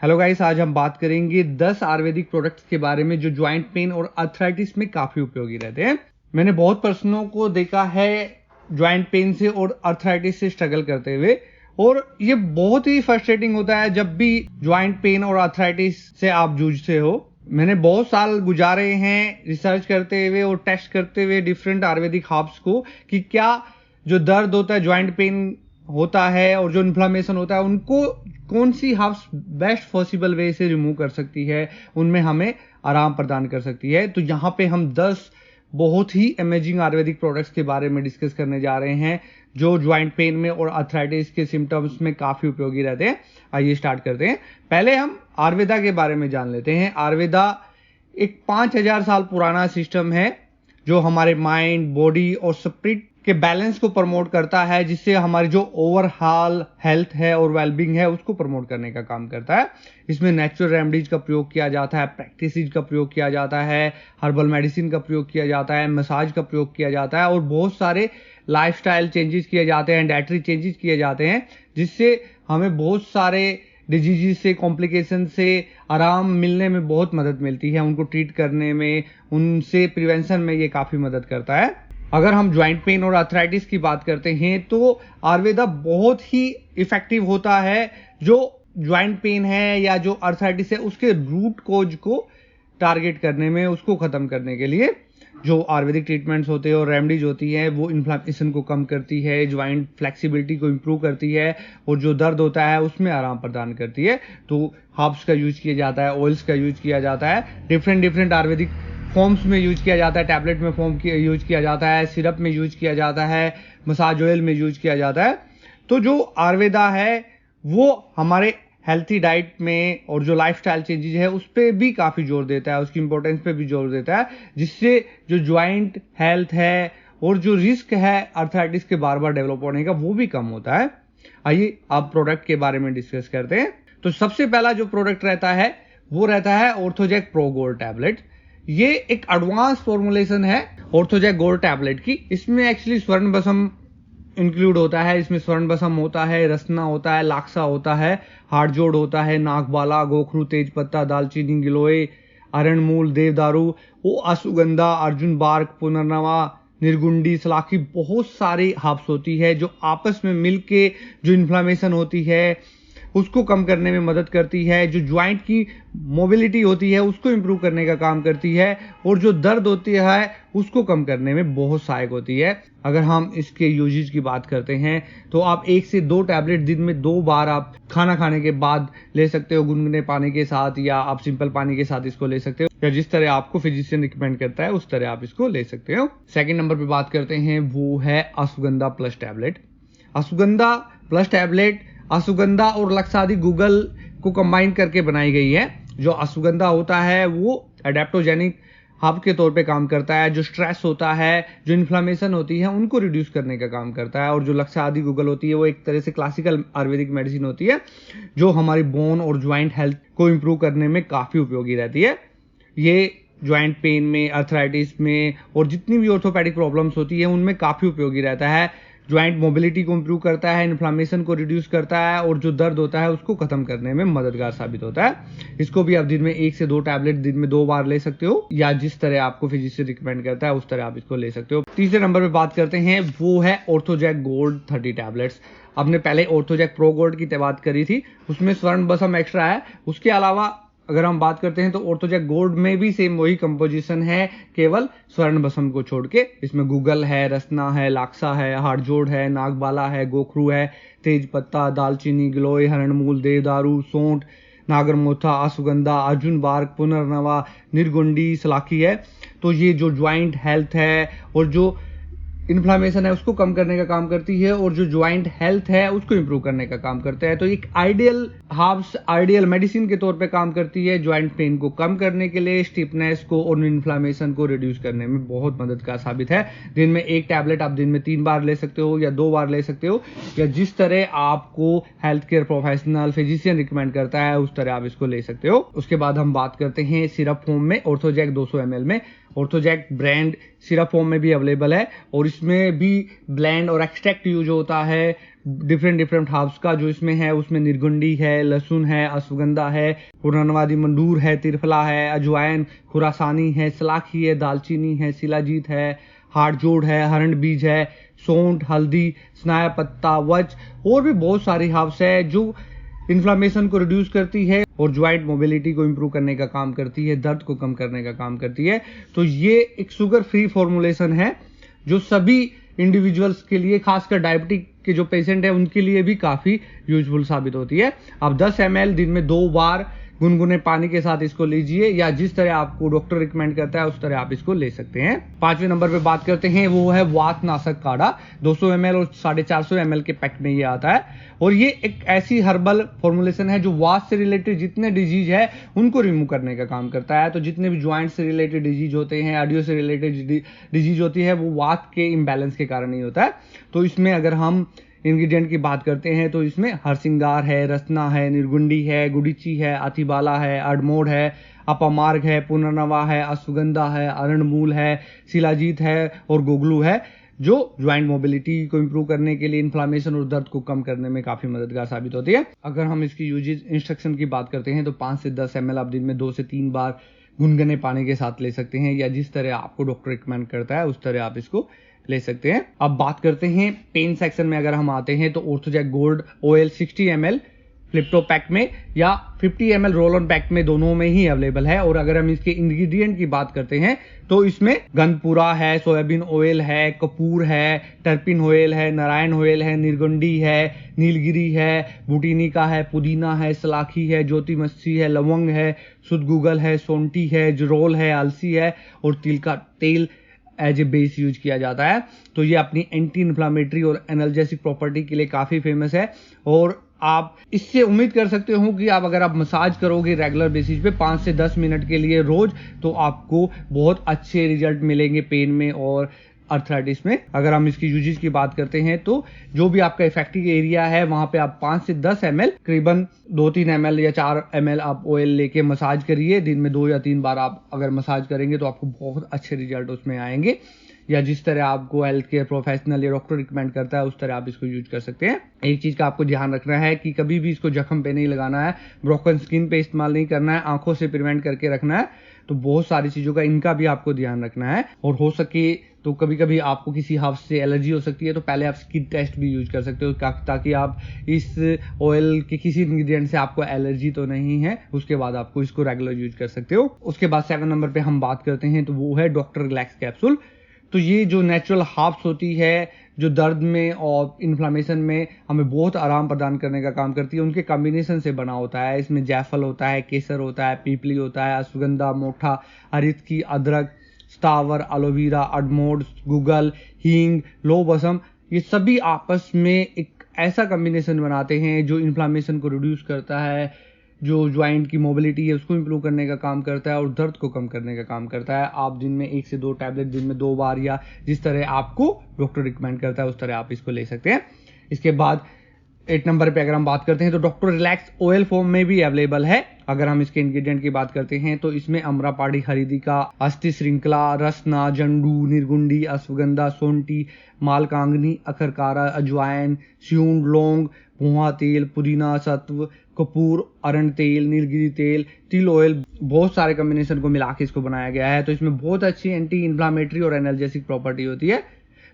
Hello guys, आज हम बात करेंगे 10 आयुर्वेदिक प्रोडक्ट्स के बारे में जो ज्वाइंट पेन और अर्थराइटिस में काफी उपयोगी रहते हैं। मैंने बहुत पर्सनों को देखा है ज्वाइंट पेन से और अर्थराइटिस से स्ट्रगल करते हुए, और ये बहुत ही फ्रस्ट्रेटिंग होता है जब भी ज्वाइंट पेन और अर्थराइटिस से आप जूझते हो। मैंने बहुत साल गुजारे हैं रिसर्च करते हुए और टेस्ट करते हुए डिफरेंट आयुर्वेदिक हर्ब्स को कि क्या जो दर्द होता है, ज्वाइंट पेन होता है और जो इन्फ्लामेशन होता है, उनको कौन सी हर्ब्स बेस्ट पॉसिबल वे से रिमूव कर सकती है, उनमें हमें आराम प्रदान कर सकती है। तो यहाँ पे हम 10 बहुत ही अमेजिंग आयुर्वेदिक प्रोडक्ट्स के बारे में डिस्कस करने जा रहे हैं जो ज्वाइंट पेन में और अर्थराइटिस के सिम्टम्स में काफी उपयोगी रहते हैं। आइए स्टार्ट करते हैं। पहले हम आयुर्वेदा के बारे में जान लेते हैं। आयुर्वेदा एक 5000 साल पुराना सिस्टम है जो हमारे माइंड, बॉडी और स्पिरिट के बैलेंस को प्रमोट करता है, जिससे हमारी जो ओवरऑल हेल्थ है और वेलबींग है उसको प्रमोट करने का काम करता है। इसमें नेचुरल रेमेडीज का प्रयोग किया जाता है, प्रैक्टिसेस का प्रयोग किया जाता है, हर्बल मेडिसिन का प्रयोग किया जाता है, मसाज का प्रयोग किया जाता है और बहुत सारे लाइफस्टाइल चेंजेस किए जाते हैं, डाइटरी चेंजेस किए जाते हैं, जिससे हमें बहुत सारे डिजीज से, कॉम्प्लिकेशन से आराम मिलने में बहुत मदद मिलती है। उनको ट्रीट करने में, उनसे प्रिवेंशन में ये काफी मदद करता है। अगर हम ज्वाइंट पेन और अर्थराइटिस की बात करते हैं तो आयुर्वेदा बहुत ही इफेक्टिव होता है जो ज्वाइंट पेन है या जो अर्थराइटिस है उसके रूट कोज को टारगेट करने में, उसको खत्म करने के लिए जो आयुर्वेदिक ट्रीटमेंट्स होते हैं और रेमेडीज होती है वो इन्फ्लेमेशन को कम करती है, ज्वाइंट फ्लेक्सिबिलिटी को इंप्रूव करती है और जो दर्द होता है उसमें आराम प्रदान करती है। तो हर्ब्स का यूज किया जाता है, ऑयल्स का यूज किया जाता है, डिफरेंट आयुर्वेदिक फॉर्म्स में यूज किया जाता है, टैबलेट में यूज किया जाता है, सिरप में यूज किया जाता है, मसाज ऑयल में यूज किया जाता है। तो जो आयुर्वेदा है वो हमारे हेल्थी डाइट में और जो लाइफस्टाइल चेंजेस है उस पर भी काफी जोर देता है, उसकी इंपॉर्टेंस पे भी जोर देता है, जिससे जो ज्वाइंट हेल्थ है और जो रिस्क है अर्थराइटिस के बार बार डेवलप होने का वो भी कम होता है। आइए अब प्रोडक्ट के बारे में डिस्कस करते हैं। तो सबसे पहला जो प्रोडक्ट रहता है वो रहता है ऑर्थोजैक प्रो गोल्ड टैबलेट। ये एक एडवांस फॉर्मुलेशन है ऑर्थोजैक गोल्ड टैबलेट की। इसमें एक्चुअली स्वर्ण बसम इंक्लूड होता है। इसमें स्वर्ण बसम होता है, रसना होता है, लाक्सा होता है, हाड़जोड़ होता है, नागबाला, गोखरू, तेजपत्ता, दालचीनी, गिलोय, अरणमूल, देवदारू, ओ अश्वगंधा, अर्जुन बार्क, पुनर्नवा, निर्गुंडी, सलाखी, बहुत सारी हर्ब्स होती है जो आपस में मिलके जो इन्फ्लामेशन होती है उसको कम करने में मदद करती है, जो ज्वाइंट की मोबिलिटी होती है उसको इंप्रूव करने का काम करती है और जो दर्द होती है उसको कम करने में बहुत सहायक होती है। अगर हम इसके यूजेज की बात करते हैं तो आप 1 से 2 टैबलेट दिन में 2 बार आप खाना खाने के बाद ले सकते हो, गुनगुने पानी के साथ, या आप सिंपल पानी के साथ इसको ले सकते हो, या जिस तरह आपको फिजिशियन रिकमेंड करता है उस तरह आप इसको ले सकते हो। सेकेंड नंबर पे बात करते हैं, वो है ashwagandha plus tablet. Ashwagandha plus tablet ashwagandha और लक्षादि गूगल को कंबाइन करके बनाई गई है। जो अश्वगंधा होता है वो एडेप्टोजेनिक हब के तौर पे काम करता है, जो स्ट्रेस होता है, जो इन्फ्लामेशन होती है उनको रिड्यूस करने का काम करता है, और जो लक्षादि गूगल होती है वो एक तरह से क्लासिकल आयुर्वेदिक मेडिसिन होती है जो हमारी बोन और ज्वाइंट हेल्थ को इंप्रूव करने में काफी उपयोगी रहती है। ये ज्वाइंट पेन में, अर्थराइटिस में और जितनी भी ऑर्थोपेडिक प्रॉब्लम्स होती है उनमें काफी उपयोगी रहता है। ज्वाइंट मोबिलिटी को इंप्रूव करता है, इन्फ्लामेशन को रिड्यूस करता है और जो दर्द होता है उसको खत्म करने में मददगार साबित होता है। इसको भी आप दिन में 1 से 2 टैबलेट दिन में 2 बार ले सकते हो, या जिस तरह आपको फिजिशियन रिकमेंड करता है उस तरह आप इसको ले सकते हो। तीसरे नंबर पे बात करते हैं, वो है ऑर्थोजैक गोल्ड 30 टैबलेट्स। आपने पहले ऑर्थोजैक प्रो गोल्ड की बात करी थी, उसमें स्वर्ण बसम एक्स्ट्रा है। उसके अलावा अगर हम बात करते हैं तो ऑर्थोजैक गोल्ड में भी सेम वही कंपोजिशन है, केवल स्वर्ण बसम को छोड़ के। इसमें गूगल है, रसना है, लाक्सा है, हाड़जोड़ है, नागबाला है, गोखरू है, तेजपत्ता, दालचीनी, गिलोय, हरणमूल, देवदारू, सौंठ, नागरमोथा, अश्वगंधा, अर्जुन बार्क, पुनर्नवा, निर्गुंडी, सलाखी है। तो ये जो ज्वाइंट हेल्थ है और जो इन्फ्लामेशन है उसको कम करने का काम करती है, और जो ज्वाइंट हेल्थ है उसको इंप्रूव करने का काम करता है। तो एक आइडियल हर्ब्स, आइडियल मेडिसिन के तौर पे काम करती है ज्वाइंट पेन को कम करने के लिए, स्टिफनेस को और इन्फ्लामेशन को रिड्यूस करने में बहुत मददगार साबित है। दिन में 1 टैबलेट आप दिन में 3 बार ले सकते हो या 2 बार ले सकते हो, या जिस तरह आपको health care professional, physician recommend करता है उस तरह आप इसको ले सकते हो। उसके बाद हम बात करते हैं सिरप फॉर्म में ऑर्थोजैक 200 ml में। ऑर्थोजैक ब्रांड सिरप फॉर्म में भी अवेलेबल है और इस इसमें भी ब्लेंड और एक्सट्रैक्ट यूज होता है डिफरेंट हर्ब्स का। जो इसमें है उसमें निर्गुंडी है, लहसुन है, अश्वगंधा है, पुरानवादी मंडूर है, त्रिफला है, अजवाइन, खुरासानी है, सलाखी है, दालचीनी है, शिलाजीत है, हाड़जोड़ है, हरंड बीज है, सौंठ, हल्दी, स्नाया पत्ता, वच और भी बहुत सारी हर्ब्स है जो इन्फ्लामेशन को रिड्यूस करती है और ज्वाइंट मोबिलिटी को इंप्रूव करने का काम करती है, दर्द को कम करने का काम करती है। तो ये एक शुगर फ्री फॉर्मुलेशन है जो सभी इंडिविजुअल्स के लिए, खासकर डायबिटिक के जो पेशेंट है उनके लिए भी काफी यूजफुल साबित होती है। आप 10 ml दिन में 2 बार गुनगुने पानी के साथ इसको लीजिए, या जिस तरह आपको डॉक्टर रिकमेंड करता है उस तरह आप इसको ले सकते हैं। 5वें नंबर पे बात करते हैं, वो है वात नाशक काढ़ा। 200 ml और 450 ml के पैक में ये आता है और ये एक ऐसी हर्बल फॉर्मुलेशन है जो वात से रिलेटेड जितने डिजीज है उनको रिमूव करने का काम करता है। तो जितने भी ज्वाइंट से रिलेटेड डिजीज होते हैं, ऑडियो से रिलेटेड डिजीज होती है, वो वात के इम्बैलेंस के कारण ही होता है। तो इसमें अगर हम इंग्रेडिएंट की बात करते हैं तो इसमें हरसिंगार है, रसना है, निर्गुंडी है, गुड़ीची है, अतिबाला है, अडमोड है, अपामार्ग है, पुनर्नवा है, अश्वगंधा है, अरणमूल है, शिलाजीत है और गोगलू है, जो ज्वाइंट मोबिलिटी को इंप्रूव करने के लिए, इन्फ्लामेशन और दर्द को कम करने में काफी मददगार साबित होती है। अगर हम इसकी यूजेज इंस्ट्रक्शन की बात करते हैं तो 5 से 10 ml आप दिन में 2 से 3 बार गुनगुने पानी के साथ ले सकते हैं, या जिस तरह आपको डॉक्टर रिकमेंड करता है उस तरह आप इसको ले सकते हैं। अब बात करते हैं पेन सेक्शन में। अगर हम आते हैं तो ऑर्थोजैक गोल्ड ऑयल 60 ml फ्लिप्टो पैक में या 50 ml रोल ऑन पैक में, दोनों में ही अवेलेबल है। और अगर हम इसके इंग्रेडिएंट की बात करते हैं तो इसमें गंधपुरा है, सोयाबीन ऑयल है, कपूर है, टर्पिन ऑयल है, नारायण ऑयल है, निर्गुंडी है, नीलगिरी है, बुटीनिका है, पुदीना है, सलाखी है, ज्योति मस्सी है, लवंग है, शुद्ध गूगल है, सोंटी है, जरोल है, अलसी है और तिल का तेल एज ए बेस यूज किया जाता है। तो ये अपनी एंटी इन्फ्लामेटरी और एनाल्जेसिक प्रॉपर्टी के लिए काफी फेमस है और आप इससे उम्मीद कर सकते हो कि अगर आप मसाज करोगे रेगुलर बेसिस पे 5 से 10 मिनट के लिए रोज, तो आपको बहुत अच्छे रिजल्ट मिलेंगे पेन में और अर्थराइटिस में। अगर हम इसकी यूजेज की बात करते हैं तो जो भी आपका इफेक्टिव एरिया है वहां पे आप 5 से 10 ml करीबन 2-3 ml या 4 ml आप ऑयल लेके मसाज करिए। दिन में 2 या 3 बार आप अगर मसाज करेंगे तो आपको बहुत अच्छे रिजल्ट उसमें आएंगे, या जिस तरह आपको हेल्थ केयर प्रोफेशनल या डॉक्टर रिकमेंड करता है उस तरह आप इसको यूज कर सकते हैं। एक चीज का आपको ध्यान रखना है कि कभी भी इसको जख्म पे नहीं लगाना है, ब्रोकन स्किन पे इस्तेमाल नहीं करना है, आंखों से प्रिवेंट करके रखना है। तो बहुत सारी चीजों का इनका भी आपको ध्यान रखना है। और हो सके तो कभी कभी आपको किसी हर्ब से एलर्जी हो सकती है तो पहले आप स्किन टेस्ट भी यूज कर सकते हो, ताकि आप इस ऑयल के किसी इंग्रेडिएंट से आपको एलर्जी तो नहीं है, उसके बाद आपको इसको रेगुलर यूज कर सकते हो। उसके बाद 7 नंबर पे हम बात करते हैं तो वो है डॉक्टर रिलैक्स कैप्सूल। तो ये जो नेचुरल हर्ब्स होती है जो दर्द में और इन्फ्लामेशन में हमें बहुत आराम प्रदान करने का काम करती है, उनके कॉम्बिनेशन से बना होता है। इसमें जायफल होता है, केसर होता है, पीपली होता है, अश्वगंधा, मोठा, अरितकी, अदरक, स्टावर, एलोवेरा, अडमोड, गूगल, हींग, लोबसम, ये सभी आपस में एक ऐसा कॉम्बिनेशन बनाते हैं जो इन्फ्लामेशन को रिड्यूस करता है, जो ज्वाइंट की मोबिलिटी है उसको इंप्रूव करने का काम करता है और दर्द को कम करने का काम करता है। आप दिन में 1 से 2 टैबलेट दिन में 2 बार या जिस तरह आपको डॉक्टर रिकमेंड करता है उस तरह आप इसको ले सकते हैं। इसके बाद 8 नंबर पे अगर हम बात करते हैं तो डॉक्टर रिलैक्स ऑयल फॉर्म में भी अवेलेबल है। अगर हम इसके इंग्रेडिएंट की बात करते हैं तो इसमें अमरापाड़ी, हरिदिका, अस्थि श्रृंखला, रसना, जंडू, निर्गुंडी, अश्वगंधा, सोंटी, मालकांगनी, अखरकारा, अजवाइन, स्यूंड, लौंग, पोहा तेल, पुदीना सत्व, कपूर, अरण तेल, नीलगिरी तेल, तिल ऑयल, बहुत सारे कॉम्बिनेशन को मिला के इसको बनाया गया है। तो इसमें बहुत अच्छी एंटी इन्फ्लामेटरी और एनाल्जेसिक प्रॉपर्टी होती है।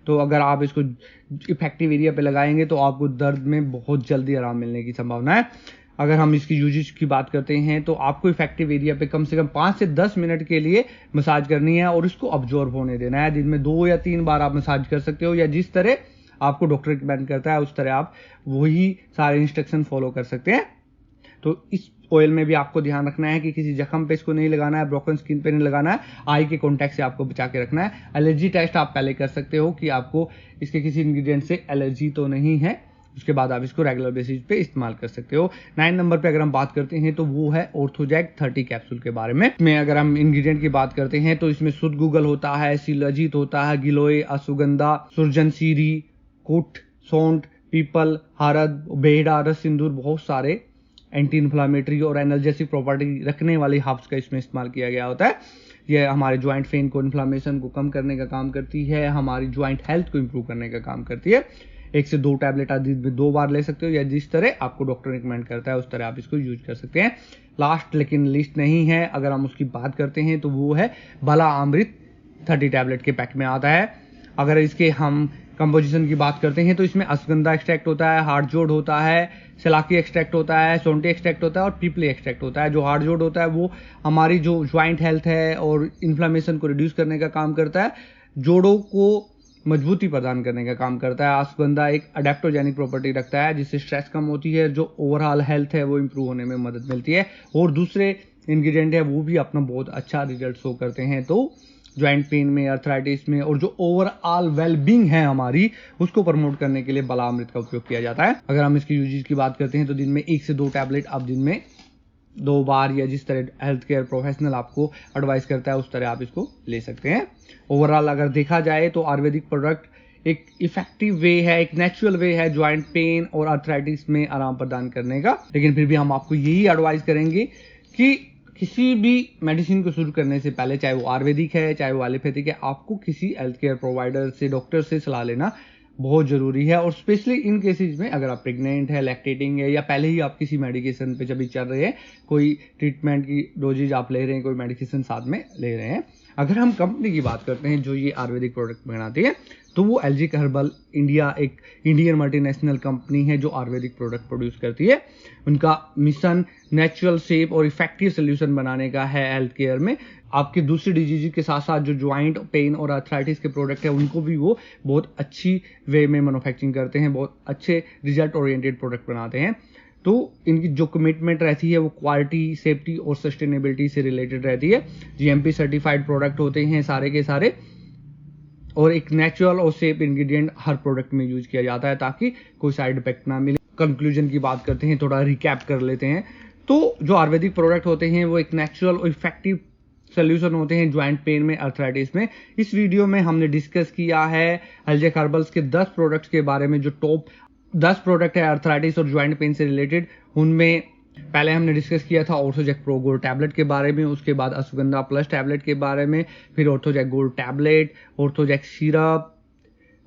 तो अगर आप इसको इफेक्टिव एरिया पे लगाएंगे तो आपको दर्द में बहुत जल्दी आराम मिलने की संभावना है। अगर हम इसकी यूजेज की बात करते हैं तो आपको इफेक्टिव एरिया पे कम से कम 5 से 10 मिनट के लिए मसाज करनी है और इसको ऑब्जॉर्व होने देना है। दिन में 2 या 3 बार आप मसाज कर सकते हो, या जिस तरह आपको डॉक्टर रिकमेंड करता है उस तरह आप वही सारे इंस्ट्रक्शन फॉलो कर सकते हैं। तो इस ऑयल में भी आपको ध्यान रखना है कि किसी जख्म पे इसको नहीं लगाना है, ब्रोकन स्किन पे नहीं लगाना है, आई के कॉन्टैक्ट से आपको बचा के रखना है। एलर्जी टेस्ट आप पहले कर सकते हो कि आपको इसके किसी इंग्रेडिएंट से एलर्जी तो नहीं है, उसके बाद आप इसको रेगुलर बेसिस पे इस्तेमाल कर सकते हो। 9 नंबर पे अगर हम बात करते हैं तो वो है ऑर्थोजैक 30 कैप्सूल के बारे में। इसमें अगर हम इंग्रेडिएंट की बात करते हैं तो इसमें शुद्ध गूगल होता है, शिलाजीत होता है, गिलोय, अश्वगंधा, सुरजनसीरी, कुट, सौंठ, पीपल, हरद, बेहड़ा, रस सिंदूर, बहुत सारे एंटी इन्फ्लामेटरी और एनर्जेटिक प्रॉपर्टी रखने वाली हर्ब्स का इसमें इस्तेमाल किया गया होता है। ये हमारे ज्वाइंट पेन को, इन्फ्लामेशन को कम करने का काम करती है, हमारी ज्वाइंट हेल्थ को इंप्रूव करने का काम करती है। 1 से 2 टैबलेट आप दिन में 2 बार ले सकते हो, या जिस तरह आपको डॉक्टर रिकमेंड करता है उस तरह आप इसको यूज कर सकते हैं। लास्ट लेकिन लिस्ट नहीं है, अगर हम उसकी बात करते हैं तो वो है बला अमृत 30 टैबलेट के पैक में आता है। अगर इसके हम कंपोजिशन की बात करते हैं तो इसमें अश्वगंधा एक्सट्रैक्ट होता है, हार्ट जोड़ होता है, सलाकी एक्सट्रैक्ट होता है, सोंटी एक्सट्रैक्ट होता है और पीपली एक्सट्रैक्ट होता है। जो हार्ट जोड़ होता है वो हमारी जो ज्वाइंट हेल्थ है और इन्फ्लामेशन को रिड्यूस करने का काम करता है, जोड़ों को मजबूती प्रदान करने का काम करता है। अश्वगंधा एक अडेप्टोजेनिक प्रॉपर्टी रखता है जिससे स्ट्रेस कम होती है, जो ओवरऑल हेल्थ है वो इंप्रूव होने में मदद मिलती है, और दूसरे इंग्रेडिएंट है वो भी अपना बहुत अच्छा रिजल्ट शो करते हैं। तो ज्वाइंट पेन में, अर्थराइटिस में और जो ओवरऑल वेलबींग है हमारी, उसको प्रमोट करने के लिए बला अमृत का उपयोग किया जाता है। अगर हम इसकी यूजेस की बात करते हैं तो दिन में 1 से 2 टैबलेट आप दिन में 2 बार, या जिस तरह हेल्थ केयर प्रोफेशनल आपको एडवाइस करता है उस तरह आप इसको ले सकते हैं। ओवरऑल अगर देखा जाए तो आयुर्वेदिक प्रोडक्ट एक इफेक्टिव वे है, एक नेचुरल वे है ज्वाइंट पेन और अर्थराइटिस में आराम प्रदान करने का। लेकिन फिर भी हम आपको यही एडवाइस करेंगे कि किसी भी मेडिसिन को शुरू करने से पहले, चाहे वो आयुर्वेदिक है चाहे वो एलोपैथिक है, आपको किसी हेल्थ केयर प्रोवाइडर से, डॉक्टर से सलाह लेना बहुत जरूरी है। और स्पेशली इन केसेस में अगर आप प्रेग्नेंट है, लैक्टेटिंग है, या पहले ही आप किसी मेडिकेशन पे जब चल रहे हैं, कोई ट्रीटमेंट की डोजेज आप ले रहे हैं, कोई मेडिकेशन साथ में ले रहे हैं। अगर हम कंपनी की बात करते हैं जो ये आयुर्वेदिक प्रोडक्ट बनाती है तो वो एलजीक हर्बल इंडिया एक इंडियन मल्टीनेशनल कंपनी है जो आयुर्वेदिक प्रोडक्ट प्रोड्यूस करती है। उनका मिशन नेचुरल, सेफ और इफेक्टिव सोल्यूशन बनाने का है हेल्थ केयर में। आपके दूसरी डिजीज के साथ साथ जो ज्वाइंट पेन और अर्थराइटिस के प्रोडक्ट है उनको भी वो बहुत अच्छी वे में मैन्युफैक्चरिंग करते हैं, बहुत अच्छे रिजल्ट ओरिएंटेड प्रोडक्ट बनाते हैं। तो इनकी जो कमिटमेंट रहती है वो क्वालिटी, सेफ्टी और सस्टेनेबिलिटी से रिलेटेड रहती है। जीएमपी सर्टिफाइड प्रोडक्ट होते हैं सारे के सारे, और एक नेचुरल और सेफ इंग्रेडिएंट हर प्रोडक्ट में यूज किया जाता है ताकि कोई साइड इफेक्ट ना मिले। कंक्लूजन की बात करते हैं, थोड़ा रिकैप कर लेते हैं। तो जो आयुर्वेदिक प्रोडक्ट होते हैं वो एक नेचुरल और इफेक्टिव सोल्यूशन होते हैं ज्वाइंट पेन में, अर्थराइटिस में। इस वीडियो में हमने डिस्कस किया है एलजेक हर्बल्स के 10 प्रोडक्ट्स के बारे में। जो टॉप 10 प्रोडक्ट है अर्थराइटिस और ज्वाइंट पेन से रिलेटेड, उनमें पहले हमने डिस्कस किया था ऑर्थोजैक प्रो गोल्ड टैबलेट के बारे में, उसके बाद अश्वगंधा प्लस टैबलेट के बारे में, फिर Orthojack gold tablet, Orthojack syrup,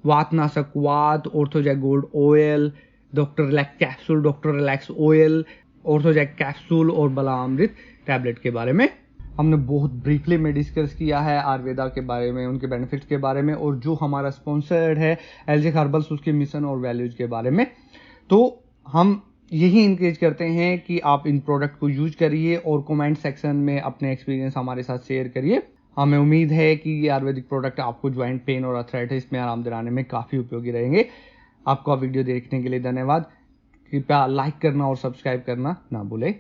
वातनाशक वात, Orthojack gold oil, doctor relax capsule, doctor relax oil, Orthojack capsule और बला अमृत टैबलेट के बारे में हमने बहुत ब्रीफली में डिस्कस किया है आयुर्वेदा के बारे में, उनके बेनिफिट्स के बारे में, और जो हमारा स्पॉन्सर्ड है एलजेक हर्बल्स उसके मिशन और वैल्यूज के बारे में। तो हम यही इंकरेज करते हैं कि आप इन प्रोडक्ट को यूज करिए और कमेंट सेक्शन में अपने एक्सपीरियंस हमारे साथ शेयर करिए। हमें उम्मीद है कि ये आयुर्वेदिक प्रोडक्ट आपको ज्वाइंट पेन और अर्थराइटिस में आराम दिलाने में काफ़ी उपयोगी रहेंगे। आपका वीडियो देखने के लिए धन्यवाद। कृपया लाइक करना और सब्सक्राइब करना ना भूलें।